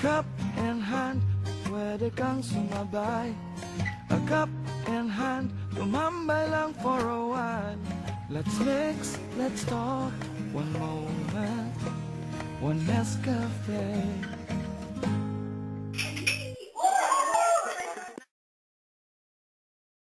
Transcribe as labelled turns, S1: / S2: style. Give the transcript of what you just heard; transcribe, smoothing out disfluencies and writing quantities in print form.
S1: cup in hand, pwede kang sumabay. A cup in hand, tumambay lang for a while. Let's mix, let's talk, one moment, one Nescafe.